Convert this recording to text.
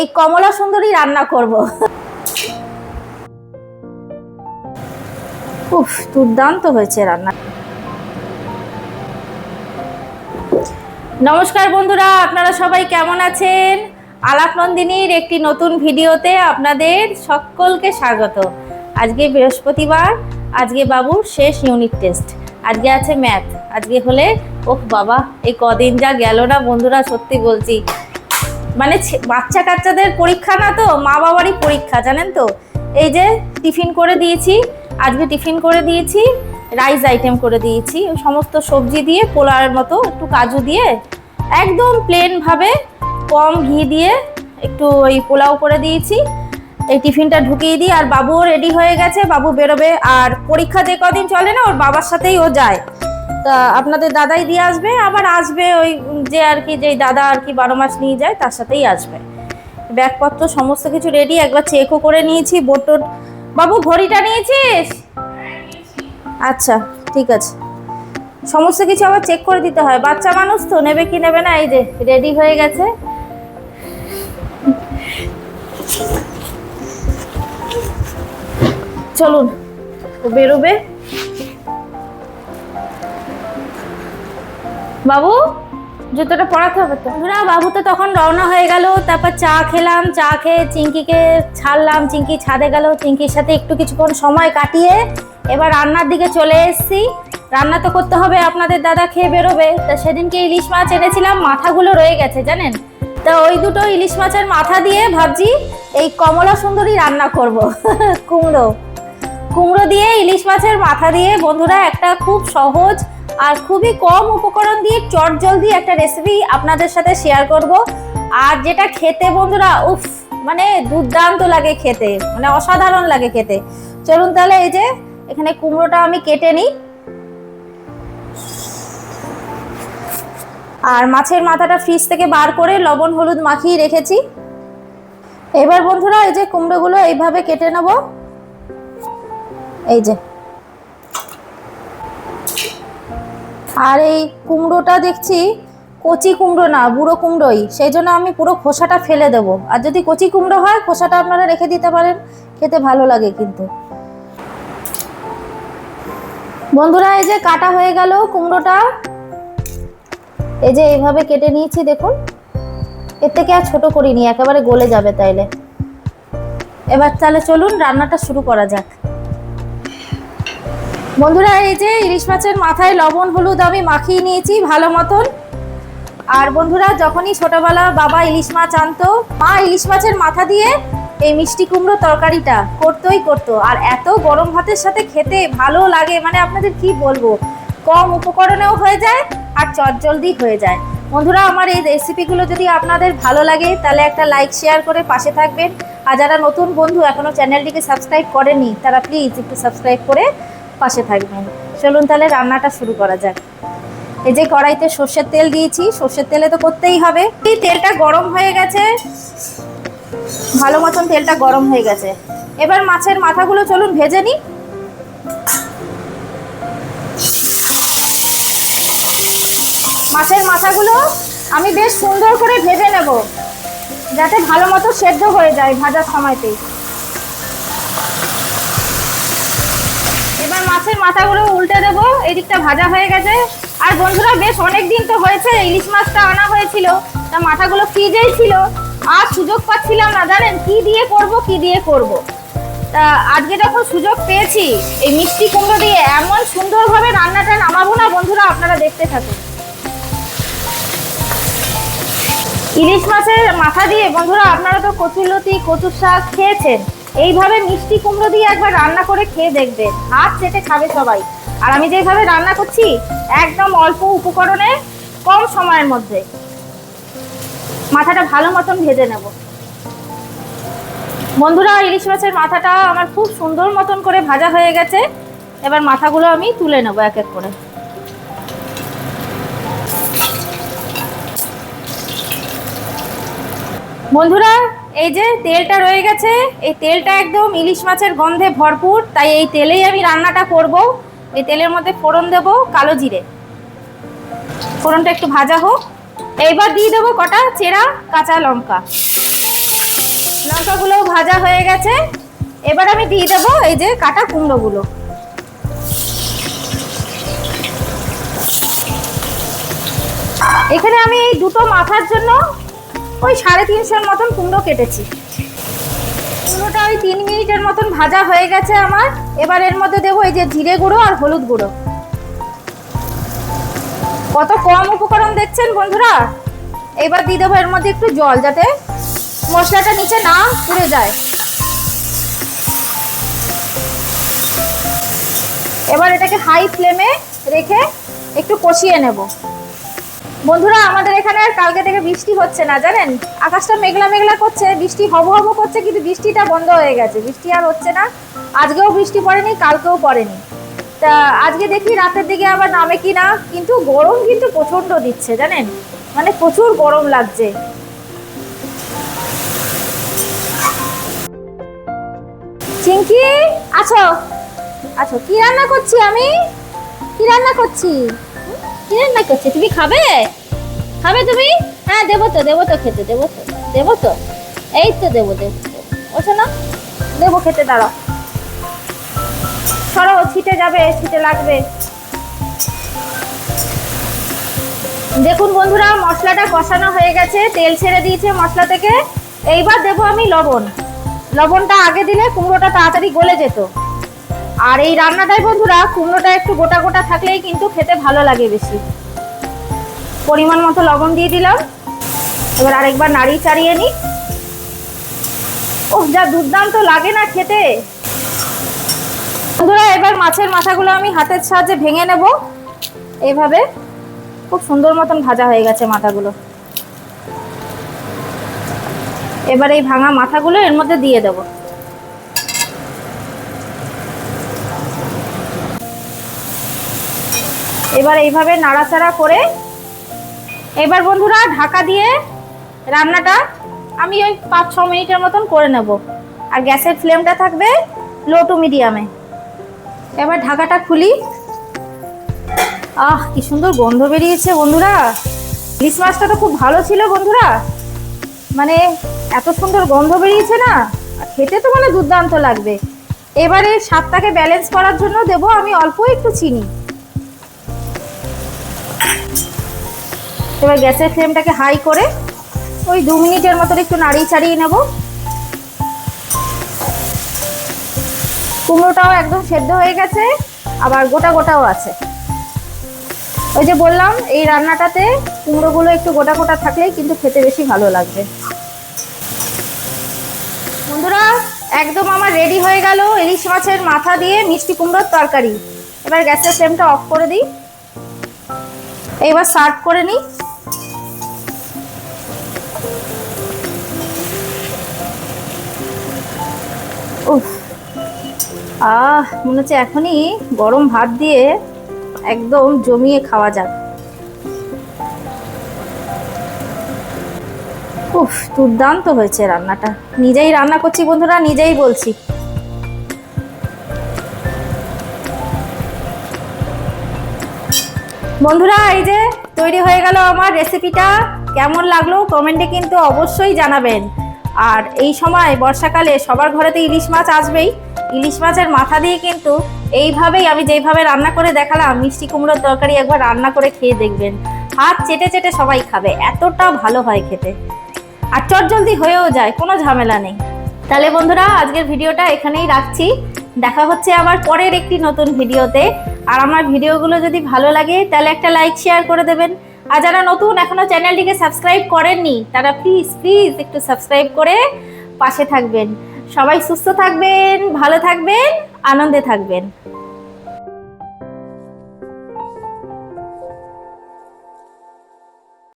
এই কমলা সুন্দরী রান্না করব। উফ, দুর্দান্ত হয়েছে রান্না। নমস্কার বন্ধুরা, আপনারা সবাই কেমন আছেন? আলাপ নন্দিনীর একটি নতুন ভিডিওতে আপনাদের সকলকে স্বাগত। আজকে বৃহস্পতিবার, আজকে বাবুর শেষ ইউনিট টেস্ট, আজকে আছে ম্যাথ। আজকে হলে ওহ বাবা, এই কদিন যা গেল না বন্ধুরা, সত্যি বলছি, মানে বাচ্চা কাচ্চাদের পরীক্ষা না তো, মা বাবারই পরীক্ষা, জানেন তো। এই যে টিফিন করে দিয়েছি, আজকে টিফিন করে দিয়েছি, রাইস আইটেম করে দিয়েছি, সমস্ত সবজি দিয়ে পোলাওয়ের মতো, একটু কাজু দিয়ে একদম প্লেনভাবে কম ঘি দিয়ে একটু ওই পোলাও করে দিয়েছি। এই টিফিনটা ঢুকিয়ে দিই, আর বাবুও রেডি হয়ে গেছে, বাবু বেরোবে। আর পরীক্ষা যে কদিন চলে না, ওর বাবার সাথেই ও যায়, তা আপনাদের দাদাই দিয়ে আসবে, আবার আসবে ওই যে আর কি, যেই দাদা আর কি 12 মাস নিয়ে যায় তার সাথেই আসবে। ব্যাগপত্র সমস্ত কিছু রেডি, একবার চেকও করে নিয়েছি। বোর্ড। বাবু ঘড়িটা নিয়েছিস? আচ্ছা ঠিক আছে, সমস্ত কিছু আবার চেক করে দিতে হয়, বাচ্চা মানুষ তো, নেবে কি নেবে না। এই যে রেডি হয়ে গেছে, চলুন বেরোবে। বাবু জুতোটা পরাতে হবে তো। বাবু তো তখন রওনা হয়ে গেল, তারপর চা খেলাম, চা খেয়ে চিঙ্কিকে ছাড়লাম, চিঙ্কি ছাদে গেল, চিঙ্কির সাথে একটু কিছুক্ষণ সময় কাটিয়ে এবার রান্নার দিকে চলে এসেছি। রান্না তো করতে হবে, আপনাদের দাদা খেয়ে বেরোবে। তা সেদিনকে ইলিশ মাছ এনেছিলাম, মাথাগুলো রয়ে গেছে জানেন, তা ওই দুটো ইলিশ মাছের মাথা দিয়ে ভাবছি এই কমলা সুন্দরী রান্না করব। কুমড়ো দিয়ে ইলিশ মাছের মাথা দিয়ে বন্ধুরা একটা খুব সহজ আর খুবই কম উপকরণ দিয়ে চটজলদি একটা রেসিপি আপনাদের সাথে শেয়ার করব। আর যেটা খেতে বন্ধুরা উফ, মানে দুর্দান্ত লাগে খেতে, মানে অসাধারণ লাগে খেতে। চলুন তাহলে এই যে এখানে কুমড়োটা আমি কেটে নিই, আর মাছের মাথাটা ফ্রিজ থেকে বার করে লবণ হলুদ মাখিয়ে রেখেছি। এবার বন্ধুরা এই যে কুমড়োগুলো এইভাবে কেটে নেব, এই যে। আর এই কুমড়োটা দেখছি কচি কুমড়ো না, বুড়ো কুমড়োই, সেই জন্য আমি পুরো খোসাটা ফেলে দেবো। আর যদি কচি কুমড়ো হয় খোসাটা আপনারা রেখে দিতে পারেন, খেতে ভালো লাগে কিন্তু। বন্ধুরা এই যে কাটা হয়ে গেল কুমড়োটা, এই যে এইভাবে কেটে নিয়েছি দেখুন। এর থেকে আর ছোট করিনি, একেবারে গলে যাবে তাইলে। এবার তাহলে চলুন রান্নাটা শুরু করা যাক। বন্ধুরা এই যে ইলিশ মাছের মাথায় লবণ হলুদ আমি মাখিয়ে নিয়েছি ভালো মতন। আর বন্ধুরা যখনই ছোটবেলা বাবা ইলিশ মাছ আনতো, মা ইলিশ মাছের মাথা দিয়ে এই মিষ্টি কুমড়ো তরকারিটা করতো। আর এত গরম ভাতের সাথে খেতে ভালো লাগে, মানে আপনাদের কি বলবো, কম উপকরণেও হয়ে যায় আর চটজলদি হয়ে যায়। বন্ধুরা আমার এই রেসিপিগুলো যদি আপনাদের ভালো লাগে তাহলে একটা লাইক শেয়ার করে পাশে থাকবেন। আর যারা নতুন বন্ধু এখনও চ্যানেলটিকে সাবস্ক্রাইব করেনি তারা প্লিজ একটু সাবস্ক্রাইব করে পাশে থাকবেন। চলুন তাহলে রান্নাটা শুরু করা যাক। এই যে কড়াইতে সর্ষের তেল দিয়েছি, সর্ষের তেলে তো করতেই হবে। এই তেলটা গরম হয়ে গেছে, ভালো মতন তেলটা গরম হয়ে গেছে। এবার মাছের মাথাগুলো চলুন ভেজে নিই। মাছের মাথাগুলো আমি বেশ সুন্দর করে ভেজে নেব, যাতে ভালো মতো সেদ্ধ হয়ে যায় ভাজার সময়তেই। এবার মাছের মাথাগুলো উল্টে দেবো, এই দিকটা ভাজা হয়ে গেছে। আর বন্ধুরা বেশ অনেক দিন তো হয়েছে ইলিশ মাছটা আনা হয়েছিল, তা মাথাগুলো ফ্রিজেই ছিল, আর সুযোগ পাচ্ছিলাম না জানেন কি দিয়ে করব। তা আজকে যখন সুযোগ পেয়েছি এই মিষ্টি কুমড়ো দিয়ে এমন সুন্দরভাবে রান্নাটা নামাবো না বন্ধুরা, আপনারা দেখতে থাকুন। ইলিশ মাছের মাথা দিয়ে বন্ধুরা আপনারা তো কচুরলতি কচুর শাক খেয়েছেন, এইভাবে মিষ্টি কুমড়ো দিয়ে একবার রান্না করে খেয়ে দেখবেন, হাত চেটে খাবে সবাই। আর আমি যেভাবে রান্না করছি একদম অল্প উপকরণে কম সময়ের মধ্যে মাথাটা ভালো মতন ভেজে নেব। বন্ধুরা ইলিশ মাছের মাথাটা আমার খুব সুন্দর মতন করে ভাজা হয়ে গেছে। এবার মাথাগুলো আমি তুলে নেব এক এক করে। বন্ধুরা এই যে তেলটা রয়ে গেছে, এই তেলটা একদম ইলিশ মাছের গন্ধে ভরপুর, তাই এই তেলেই আমি রান্নাটা করব। এই তেলের মধ্যে ফোড়ন দেব কালো জিরে, ফোড়নটা একটু ভাজা হোক। এইবার দিয়ে দেবো কটা চেরা কাঁচা লঙ্কা। লঙ্কাগুলো ভাজা হয়ে গেছে। এবার আমি দিয়ে দেবো এই যে কাটা কুমড়োগুলো। এখানে আমি এই দুটো মাথার জন্য ওই 350 মতন কুমড়ো কেটেছি। কুমড়োটা ওই 3 মিনিটের মতন ভাজা হয়ে গেছে আমার। এবার এর মধ্যে দেবো এই যে জিরে গুঁড়ো আর হলুদ গুঁড়ো। কত কম উপকরণ দেখছেন বন্ধুরা। এবার দিয়ে দেবো এর মধ্যে একটু জল, যাতে মশলাটা নিচে না পুড়ে যায়। এবার এটাকে হাই ফ্লেমে রেখে একটু কষিয়ে নেব। বন্ধুরা আমাদের এখানে আর কালকে থেকে বৃষ্টি হচ্ছে না, জানেন। আকাশটা মেঘলা মেঘলা করছে, বৃষ্টি হব হব করছে, কিন্তু বৃষ্টিটা বন্ধ হয়ে গেছে। বৃষ্টি আর হচ্ছে না। আজকেও বৃষ্টি পড়েনি, কালকেও পড়েনি। তা আজকে দেখি রাতের দিকে আবার নামে কি না। কিন্তু গরম কিন্তু প্রচন্ড দিচ্ছে, জানেন, মানে প্রচুর গরম লাগছে। চিঙ্কি আছো আছো, কি রান্না করছি আমি? কি রান্না করছি? কি রান্না করছি? তুমি খাবে? খাবে তুমি? হ্যাঁ দেবো তো, দেবো তো খেতে, দেবো তো, দেবো তো, এই তো দেবো, দেবো। ওঠো না, দেবো খেতে। দাঁড়াও, সরো, ছিটে যাবে, ছিটে লাগবে। দেখুন বন্ধুরা, মশলাটা কষানো হয়ে গেছে, তেল ছেড়ে দিয়েছে মশলা থেকে। এইবার দেবো আমি লবণ। লবণটা আগে দিলে কুমড়োটা তাড়াতাড়ি গলে যেত। আর এই রান্নাটায় বন্ধুরা কুমড়োটা একটু গোটা গোটা থাকলেই কিন্তু খেতে ভালো লাগে বেশি। পরিমাণ মতো লবণ দিয়ে দিলাম। এবার আরেকবার নাড়িয়ে চাড়িয়ে নিই। ওহ, যা দুর্দান্ত লাগে না খেতে বন্ধুরা। এবার মাছের মাথাগুলো আমি হাতের সাহায্যে ভেঙে নেব। এইভাবে খুব সুন্দর মতন ভাজা হয়ে গেছে মাথাগুলো। এবার এই ভাঙা মাথাগুলো এর মধ্যে দিয়ে দেব। এবার এইভাবে নাড়াচাড়া করে এবার বন্ধুরা ঢাকা দিয়ে রান্নাটা আমি ওই 5-6 মিনিটের মতন করে নেব। আর গ্যাসের ফ্লেমটা থাকবে লো টু মিডিয়ামে। এবার ঢাকাটা খুলি। আহ, কি সুন্দর গন্ধ বেরিয়েছে বন্ধুরা। ইলিশ মাছটা তো খুব ভালো ছিল বন্ধুরা, মানে এত সুন্দর গন্ধ বেরিয়েছে না, খেতে তো মানে দুর্দান্ত লাগবে। এবারে স্বাদটাকে ব্যালেন্স করার জন্য দেব আমি অল্প একটু চিনি। এবার গ্যাসের ফ্লেমটাকে হাই করে ওই 2 মিনিটের মতো একটু নাড়িয়ে চাড়িয়ে নেব। কুমড়োটাও একদম সেদ্ধ হয়ে গেছে, আবার গোটা গোটাও আছে। ওই যে বললাম, এই রান্নাটাতে কুমড়োগুলো একটু গোটা গোটা থাকলেই কিন্তু খেতে বেশি ভালো লাগবে। বন্ধুরা একদম আমার রেডি হয়ে গেল ইলিশ মাছের মাথা দিয়ে মিষ্টি কুমড়োর তরকারি। এবার গ্যাসের ফ্লেমটা অফ করে দিই। এবার সার্ভ করে নিই। উফ, মনে হচ্ছে এখনই গরম ভাত দিয়ে একদম জমিয়ে খাওয়া যাক। উফ, দুর্দান্ত হয়েছে রান্নাটা। নিজেই রান্না করছি বন্ধুরা, নিজেই বলছি। বন্ধুরা এই যে তৈরি হয়ে গেল আমার রেসিপিটা। কেমন লাগলো কমেন্টে কিন্তু অবশ্যই জানাবেন। আর এই সময় বর্ষাকালে সবার ঘরেতে ইলিশ মাছ আসবেই। ইলিশ মাছের মাথা দিয়ে কিন্তু এইভাবেই আমি যেইভাবে রান্না করে দেখালাম মিষ্টি কুমড়োর তরকারি একবার রান্না করে খেয়ে দেখবেন। হাত চেটে চেটে সবাই খাবে, এতটা ভালো হয় খেতে। আর চটজলদি হয়েও যায়, কোনো ঝামেলা নেই। তাহলে বন্ধুরা আজকের ভিডিওটা এখানেই রাখছি। দেখা হচ্ছে আবার পরের একটি নতুন ভিডিওতে। আর আমার ভিডিওগুলো যদি ভালো লাগে তাহলে একটা লাইক শেয়ার করে দেবেন। আর যারা নতুন এখনো চ্যানেলটিকে সাবস্ক্রাইব করেননি তারা প্লিজ প্লিজ একটু সাবস্ক্রাইব করে পাশে থাকবেন। সবাই সুস্থ থাকবেন, ভালো থাকবেন, আনন্দে থাকবেন।